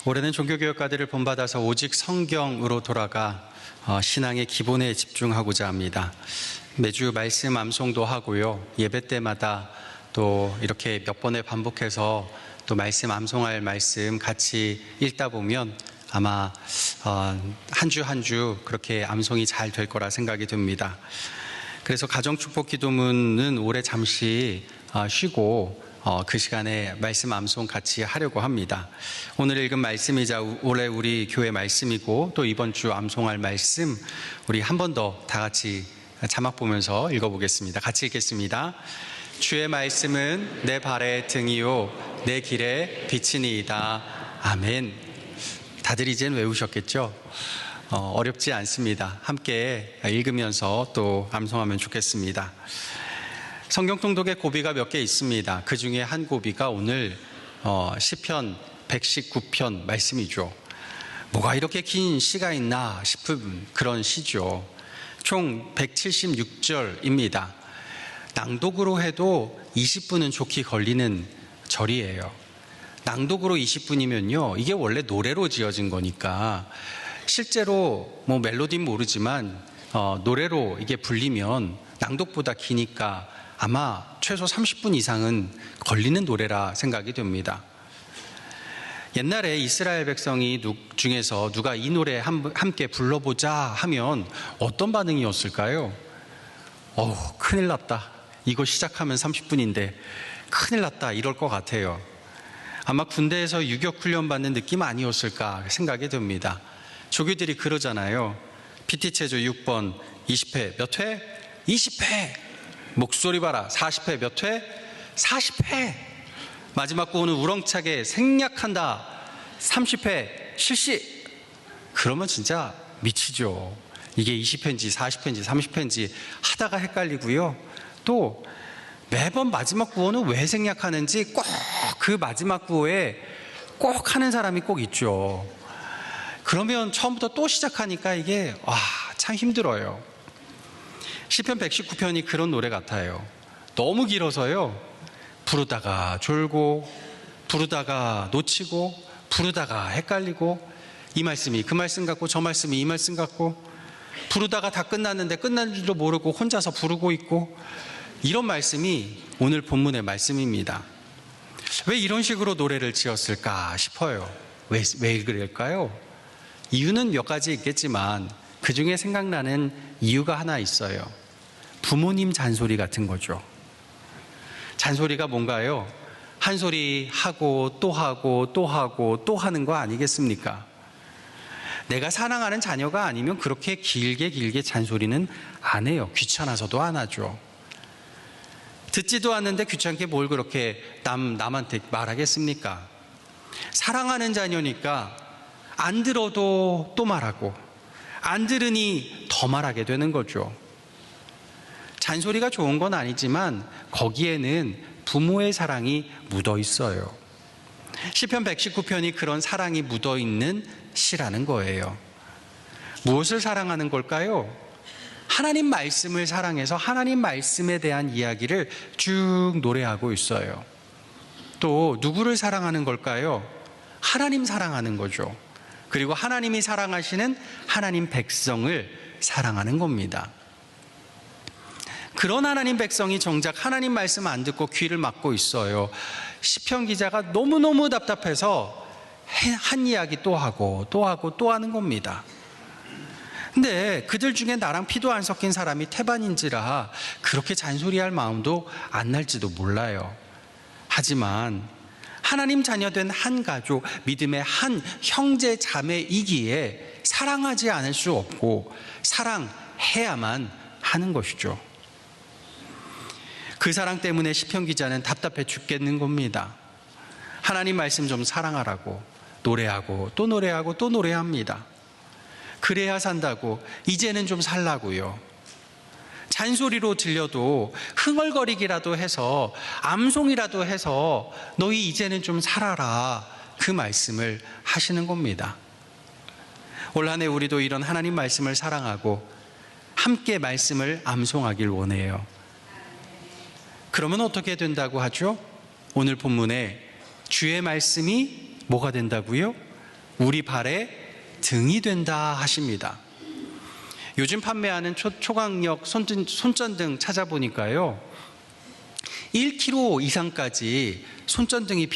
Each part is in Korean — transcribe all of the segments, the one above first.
올해는 종교교육과들을 본받아서 오직 성경으로 돌아가 신앙의 기본에 집중하고자 합니다. 매주 말씀 암송도 하고요. 예배 때마다 또 이렇게 몇 번에 반복해서 또 말씀 암송할 말씀 같이 읽다 보면 아마 한 주 한 주 그렇게 암송이 잘 될 거라 생각이 듭니다. 그래서 가정축복 기도문은 올해 잠시 쉬고 그 시간에 말씀 암송 같이 하려고 합니다. 오늘 읽은 말씀이자 올해 우리 교회 말씀이고 또 이번 주 암송할 말씀 우리 한 번 더 다 같이 자막 보면서 읽어보겠습니다. 같이 읽겠습니다. 주의 말씀은 내 발의 등이요 내 길의 빛이니이다. 아멘. 다들 이제는 외우셨겠죠? 어렵지 않습니다. 함께 읽으면서 또 암송하면 좋겠습니다. 성경 통독에 고비가 몇 개 있습니다. 그 중에 한 고비가 오늘 시편 119편 말씀이죠. 뭐가 이렇게 긴 시가 있나 싶은 그런 시죠. 총 176절입니다. 낭독으로 해도 20분은 좋게 걸리는 절이에요. 낭독으로 20분이면요, 이게 원래 노래로 지어진 거니까 실제로 뭐 멜로디는 모르지만 노래로 이게 불리면 낭독보다 기니까 아마 최소 30분 이상은 걸리는 노래라 생각이 됩니다. 옛날에 이스라엘 백성이 중에서 누가 이 노래 함께 불러보자 하면 어떤 반응이었을까요? 큰일 났다. 이거 시작하면 30분인데 큰일 났다. 이럴 것 같아요. 아마 군대에서 유격 훈련 받는 느낌 아니었을까 생각이 듭니다. 조교들이 그러잖아요. PT체조 6번 20회 몇 회? 20회. 목소리 봐라. 40회 몇 회? 40회. 마지막 구호는 우렁차게 생략한다. 30회 실시. 그러면 진짜 미치죠. 이게 20회인지 40회인지 30회인지 하다가 헷갈리고요. 또 매번 마지막 구호는 왜 생략하는지 꼭 그 마지막 구호에 꼭 하는 사람이 꼭 있죠. 그러면 처음부터 또 시작하니까 이게 참 힘들어요. 시편 119편이 그런 노래 같아요. 너무 길어서요. 부르다가 졸고 부르다가 놓치고 부르다가 헷갈리고 이 말씀이 그 말씀 같고 저 말씀이 이 말씀 같고 부르다가 다 끝났는데 끝난 줄도 모르고 혼자서 부르고 있고 이런 말씀이 오늘 본문의 말씀입니다. 왜 이런 식으로 노래를 지었을까 싶어요. 왜 그럴까요? 이유는 몇 가지 있겠지만 그 중에 생각나는 이유가 하나 있어요. 부모님 잔소리 같은 거죠. 잔소리가 뭔가요? 한 소리 하고 또 하고 또 하고 또 하는 거 아니겠습니까? 내가 사랑하는 자녀가 아니면 그렇게 길게 잔소리는 안 해요. 귀찮아서도 안 하죠. 듣지도 않는데 귀찮게 뭘 그렇게 남한테 말하겠습니까? 사랑하는 자녀니까 안 들어도 또 말하고 안 들으니 더 말하게 되는 거죠. 잔소리가 좋은 건 아니지만 거기에는 부모의 사랑이 묻어 있어요. 시편 119편이 그런 사랑이 묻어 있는 시라는 거예요. 무엇을 사랑하는 걸까요? 하나님 말씀을 사랑해서 하나님 말씀에 대한 이야기를 쭉 노래하고 있어요. 또 누구를 사랑하는 걸까요? 하나님 사랑하는 거죠. 그리고 하나님이 사랑하시는 하나님 백성을 사랑하는 겁니다. 그런 하나님 백성이 정작 하나님 말씀 안 듣고 귀를 막고 있어요. 시편 기자가 너무너무 답답해서 한 이야기 또 하고 또 하고 또 하는 겁니다. 근데 그들 중에 나랑 피도 안 섞인 사람이 태반인지라 그렇게 잔소리할 마음도 안 날지도 몰라요. 하지만 하나님 자녀된 한 가족, 믿음의 한 형제 자매이기에 사랑하지 않을 수 없고 사랑해야만 하는 것이죠. 그 사랑 때문에 시편 기자는 답답해 죽겠는 겁니다. 하나님 말씀 좀 사랑하라고 노래하고 또 노래하고 또 노래합니다. 그래야 산다고 이제는 좀 살라고요. 잔소리로 들려도 흥얼거리기라도 해서 암송이라도 해서 너희 이제는 좀 살아라 그 말씀을 하시는 겁니다. 올 한 해 우리도 이런 하나님 말씀을 사랑하고 함께 말씀을 암송하길 원해요. 그러면 어떻게 된다고 하죠? 오늘 본문에 주의 말씀이 뭐가 된다고요? 우리 발의 등이 된다 하십니다. 요즘 판매하는 초강력 손전등 찾아보니까요, 1km 이상까지 손전등이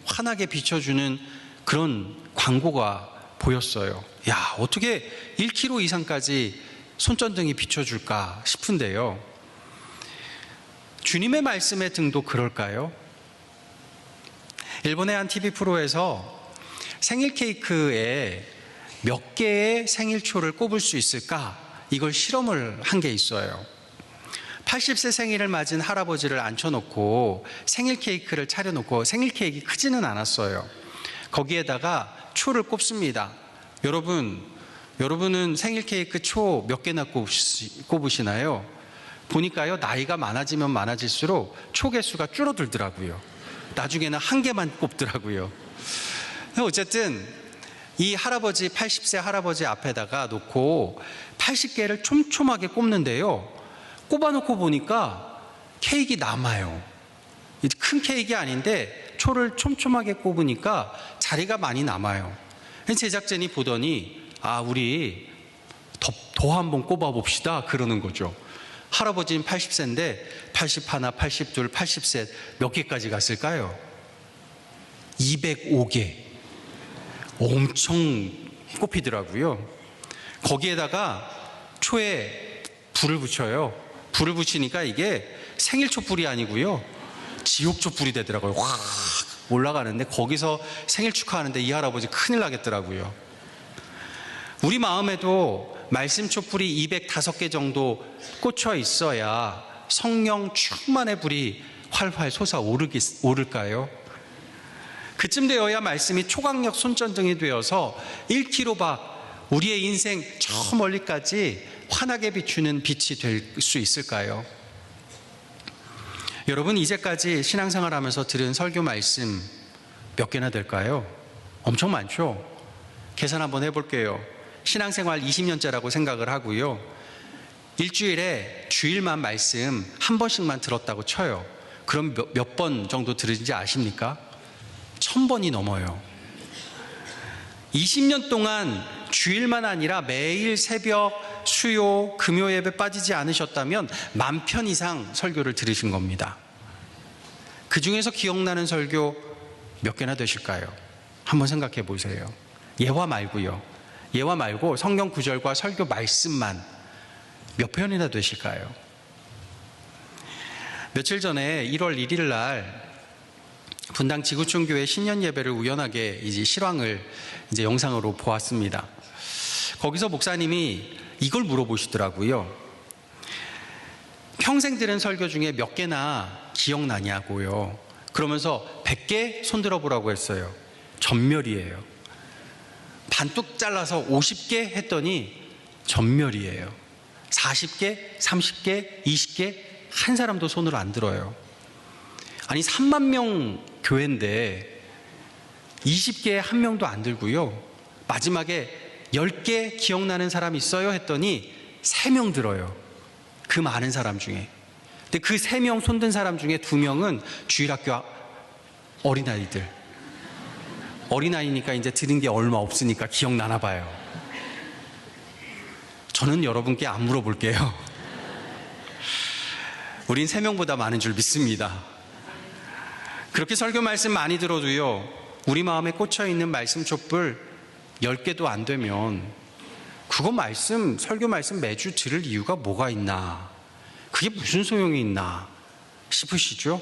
환하게 비춰주는 그런 광고가 보였어요. 야, 어떻게 1km 이상까지 손전등이 비춰줄까 싶은데요. 주님의 말씀의 등도 그럴까요? 일본의 한 TV 프로에서 생일 케이크에 몇 개의 생일초를 꼽을 수 있을까? 이걸 실험을 한 게 있어요. 80세 생일을 맞은 할아버지를 앉혀놓고 생일 케이크를 차려놓고 생일 케이크 크지는 않았어요. 거기에다가 초를 꼽습니다. 여러분은 생일 케이크 초 몇 개나 꼽으시나요? 보니까요, 나이가 많아지면 많아질수록 초 개수가 줄어들더라고요. 나중에는 한 개만 꼽더라고요. 어쨌든 이 80세 할아버지 앞에다가 놓고 80개를 촘촘하게 꼽는데요, 꼽아놓고 보니까 케이크 남아요. 큰 케이크 아닌데 초를 촘촘하게 꼽으니까 자리가 많이 남아요. 제작진이 보더니 우리 더 한번 꼽아봅시다 그러는 거죠. 할아버지는 80세인데 81, 82, 83 몇 개까지 갔을까요? 205개. 엄청 꼽히더라고요. 거기에다가 초에 불을 붙여요. 불을 붙이니까 이게 생일 촛불이 아니고요, 지옥 촛불이 되더라고요. 확 올라가는데 거기서 생일 축하하는데 이 할아버지 큰일 나겠더라고요. 우리 마음에도 말씀 촛불이 205개 정도 꽂혀 있어야 성령 충만의 불이 활활 솟아오를까요? 그쯤 되어야 말씀이 초강력 손전등이 되어서 1km 밖 우리의 인생 저 멀리까지 환하게 비추는 빛이 될 수 있을까요? 여러분, 이제까지 신앙생활하면서 들은 설교 말씀 몇 개나 될까요? 엄청 많죠? 계산 한번 해볼게요. 신앙생활 20년째라고 생각을 하고요, 일주일에 주일만 말씀 한 번씩만 들었다고 쳐요. 그럼 몇 번 정도 들은지 아십니까? 1000번이 넘어요. 20년 동안 주일만 아니라 매일 새벽, 수요, 금요 예배 빠지지 않으셨다면 10,000편 이상 설교를 들으신 겁니다. 그 중에서 기억나는 설교 몇 개나 되실까요? 한번 생각해 보세요. 예화 말고 성경 구절과 설교 말씀만 몇 편이나 되실까요? 며칠 전에 1월 1일 날 분당 지구촌교회 신년 예배를 우연하게 실황을 영상으로 보았습니다. 거기서 목사님이 이걸 물어보시더라고요. 평생 들은 설교 중에 몇 개나 기억나냐고요. 그러면서 100개 손들어 보라고 했어요. 전멸이에요. 반뚝 잘라서 50개 했더니 전멸이에요. 40개, 30개, 20개 한 사람도 손을 안 들어요. 아니 3만 명 교회인데 20개에 한 명도 안 들고요, 마지막에 10개 기억나는 사람 있어요? 했더니 3명 들어요. 그 많은 사람 중에. 근데 그 3명 손든 사람 중에 2명은 주일학교 어린아이니까 이제 들은 게 얼마 없으니까 기억나나 봐요. 저는 여러분께 안 물어볼게요. 우린 3명보다 많은 줄 믿습니다. 그렇게 설교 말씀 많이 들어도요, 우리 마음에 꽂혀있는 말씀 촛불 10개도 안 되면 그거 설교 말씀 매주 들을 이유가 뭐가 있나, 그게 무슨 소용이 있나 싶으시죠?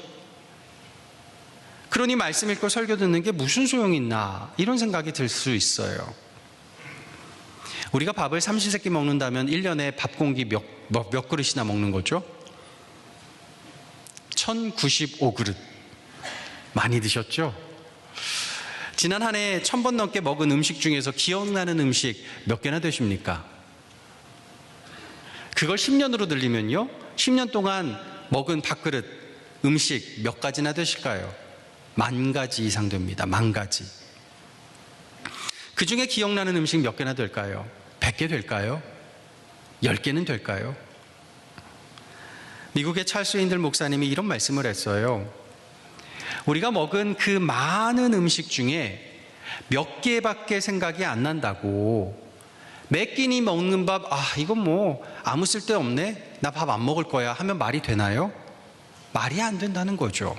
그러니 말씀 읽고 설교 듣는 게 무슨 소용이 있나 이런 생각이 들 수 있어요. 우리가 밥을 삼시세끼 먹는다면 1년에 밥 공기 몇 그릇이나 먹는 거죠? 1095그릇. 많이 드셨죠? 지난 한 해 1000번 넘게 먹은 음식 중에서 기억나는 음식 몇 개나 되십니까? 그걸 10년으로 늘리면요, 10년 동안 먹은 밥그릇 음식 몇 가지나 되실까요? 10,000가지 이상 됩니다. 10,000가지. 그 중에 기억나는 음식 몇 개나 될까요? 100개 될까요? 10개는 될까요? 미국의 찰스 윈들 목사님이 이런 말씀을 했어요. 우리가 먹은 그 많은 음식 중에 몇 개밖에 생각이 안 난다고. 몇 끼니 먹는 밥, 이건 뭐 아무 쓸데 없네, 나 밥 안 먹을 거야 하면 말이 되나요? 말이 안 된다는 거죠.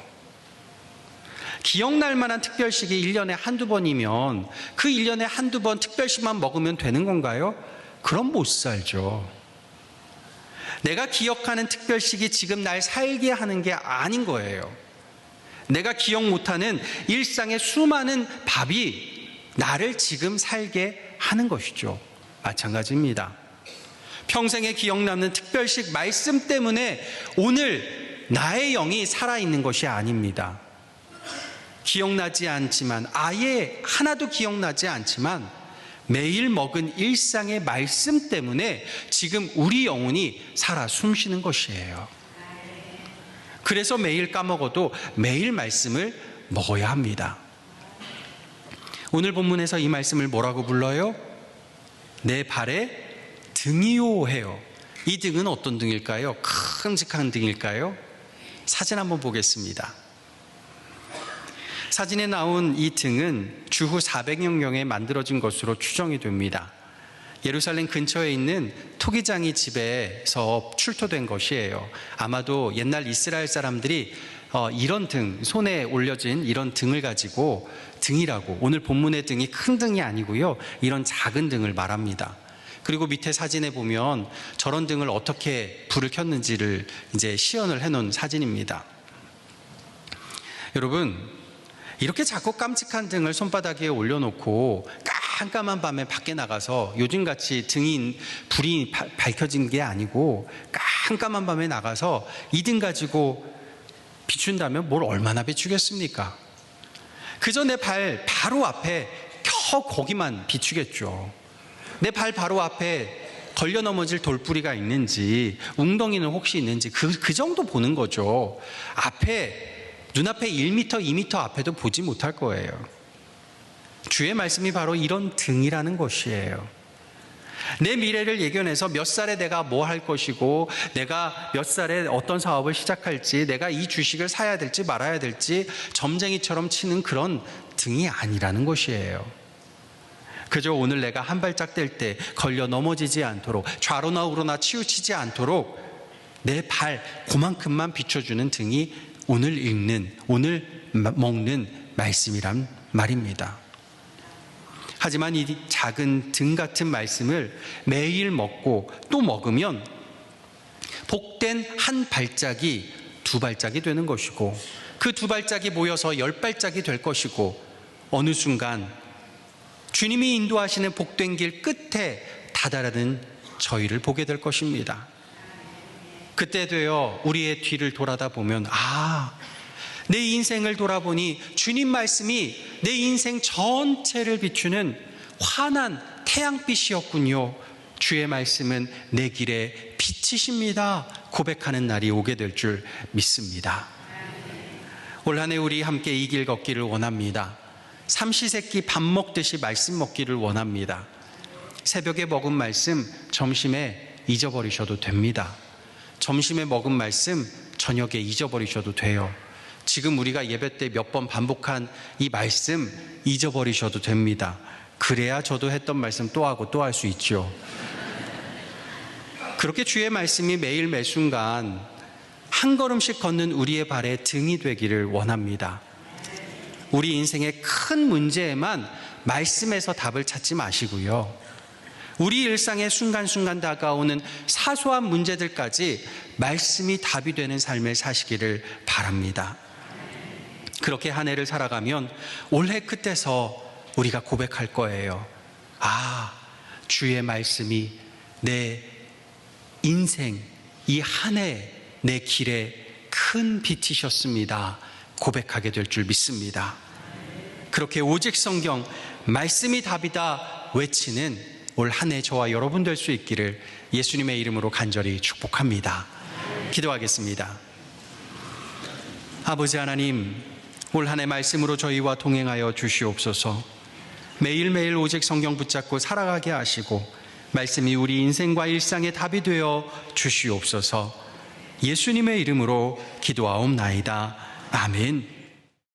기억날 만한 특별식이 1년에 한두 번이면 그 1년에 한두 번 특별식만 먹으면 되는 건가요? 그럼 못 살죠. 내가 기억하는 특별식이 지금 날 살게 하는 게 아닌 거예요. 내가 기억 못하는 일상의 수많은 밥이 나를 지금 살게 하는 것이죠. 마찬가지입니다. 평생에 기억 남는 특별식 말씀 때문에 오늘 나의 영이 살아있는 것이 아닙니다. 기억나지 않지만, 아예 하나도 기억나지 않지만 매일 먹은 일상의 말씀 때문에 지금 우리 영혼이 살아 숨쉬는 것이에요. 그래서 매일 까먹어도 매일 말씀을 먹어야 합니다. 오늘 본문에서 이 말씀을 뭐라고 불러요? 내 발의 등이요 해요. 이 등은 어떤 등일까요? 큼직한 등일까요? 사진 한번 보겠습니다. 사진에 나온 이 등은 주후 400년경에 만들어진 것으로 추정이 됩니다. 예루살렘 근처에 있는 토기장이 집에서 출토된 것이에요. 아마도 옛날 이스라엘 사람들이 이런 등, 손에 올려진 이런 등을 가지고, 등이라고, 오늘 본문의 등이 큰 등이 아니고요, 이런 작은 등을 말합니다. 그리고 밑에 사진에 보면 저런 등을 어떻게 불을 켰는지를 이제 시연을 해놓은 사진입니다. 여러분, 이렇게 작고 깜찍한 등을 손바닥 위에 올려놓고 깜깜한 밤에 밖에 나가서, 요즘같이 불이 밝혀진 게 아니고 깜깜한 밤에 나가서 이 등 가지고 비춘다면 뭘 얼마나 비추겠습니까? 그저 내 발 바로 앞에 겨우 거기만 비추겠죠. 내 발 바로 앞에 걸려 넘어질 돌뿌리가 있는지, 웅덩이는 혹시 있는지 그 정도 보는 거죠. 눈앞에 1m, 2m 앞에도 보지 못할 거예요. 주의 말씀이 바로 이런 등이라는 것이에요. 내 미래를 예견해서 몇 살에 내가 뭐 할 것이고, 내가 몇 살에 어떤 사업을 시작할지, 내가 이 주식을 사야 될지 말아야 될지 점쟁이처럼 치는 그런 등이 아니라는 것이에요. 그저 오늘 내가 한 발짝 뗄 때 걸려 넘어지지 않도록, 좌로나 우로나 치우치지 않도록 내 발 그만큼만 비춰주는 등이 오늘 읽는, 오늘 먹는 말씀이란 말입니다. 하지만 이 작은 등 같은 말씀을 매일 먹고 또 먹으면 복된 한 발짝이 두 발짝이 되는 것이고, 그 두 발짝이 모여서 10발짝이 될 것이고, 어느 순간 주님이 인도하시는 복된 길 끝에 다다르는 저희를 보게 될 것입니다. 그때 되어 우리의 뒤를 돌아다 보면, 내 인생을 돌아보니 주님 말씀이 내 인생 전체를 비추는 환한 태양빛이었군요. 주의 말씀은 내 길의 빛이십니다. 고백하는 날이 오게 될 줄 믿습니다. 올 한 해 우리 함께 이 길 걷기를 원합니다. 삼시세끼 밥 먹듯이 말씀 먹기를 원합니다. 새벽에 먹은 말씀 점심에 잊어버리셔도 됩니다. 점심에 먹은 말씀 저녁에 잊어버리셔도 돼요. 지금 우리가 예배 때 몇 번 반복한 이 말씀 잊어버리셔도 됩니다. 그래야 저도 했던 말씀 또 하고 또 할 수 있죠. 그렇게 주의 말씀이 매일 매순간 한 걸음씩 걷는 우리의 발에 등이 되기를 원합니다. 우리 인생의 큰 문제에만 말씀에서 답을 찾지 마시고요, 우리 일상의 순간순간 다가오는 사소한 문제들까지 말씀이 답이 되는 삶을 사시기를 바랍니다. 그렇게 한 해를 살아가면 올해 끝에서 우리가 고백할 거예요. 주의 말씀이 내 인생, 이 한 해 내 길에 큰 빛이셨습니다. 고백하게 될 줄 믿습니다. 그렇게 오직 성경, 말씀이 답이다 외치는 올 한 해 저와 여러분 될 수 있기를 예수님의 이름으로 간절히 축복합니다. 기도하겠습니다. 아버지 하나님, 올 한 해 말씀으로 저희와 동행하여 주시옵소서. 매일매일 오직 성경 붙잡고 살아가게 하시고, 말씀이 우리 인생과 일상의 답이 되어 주시옵소서. 예수님의 이름으로 기도하옵나이다. 아멘.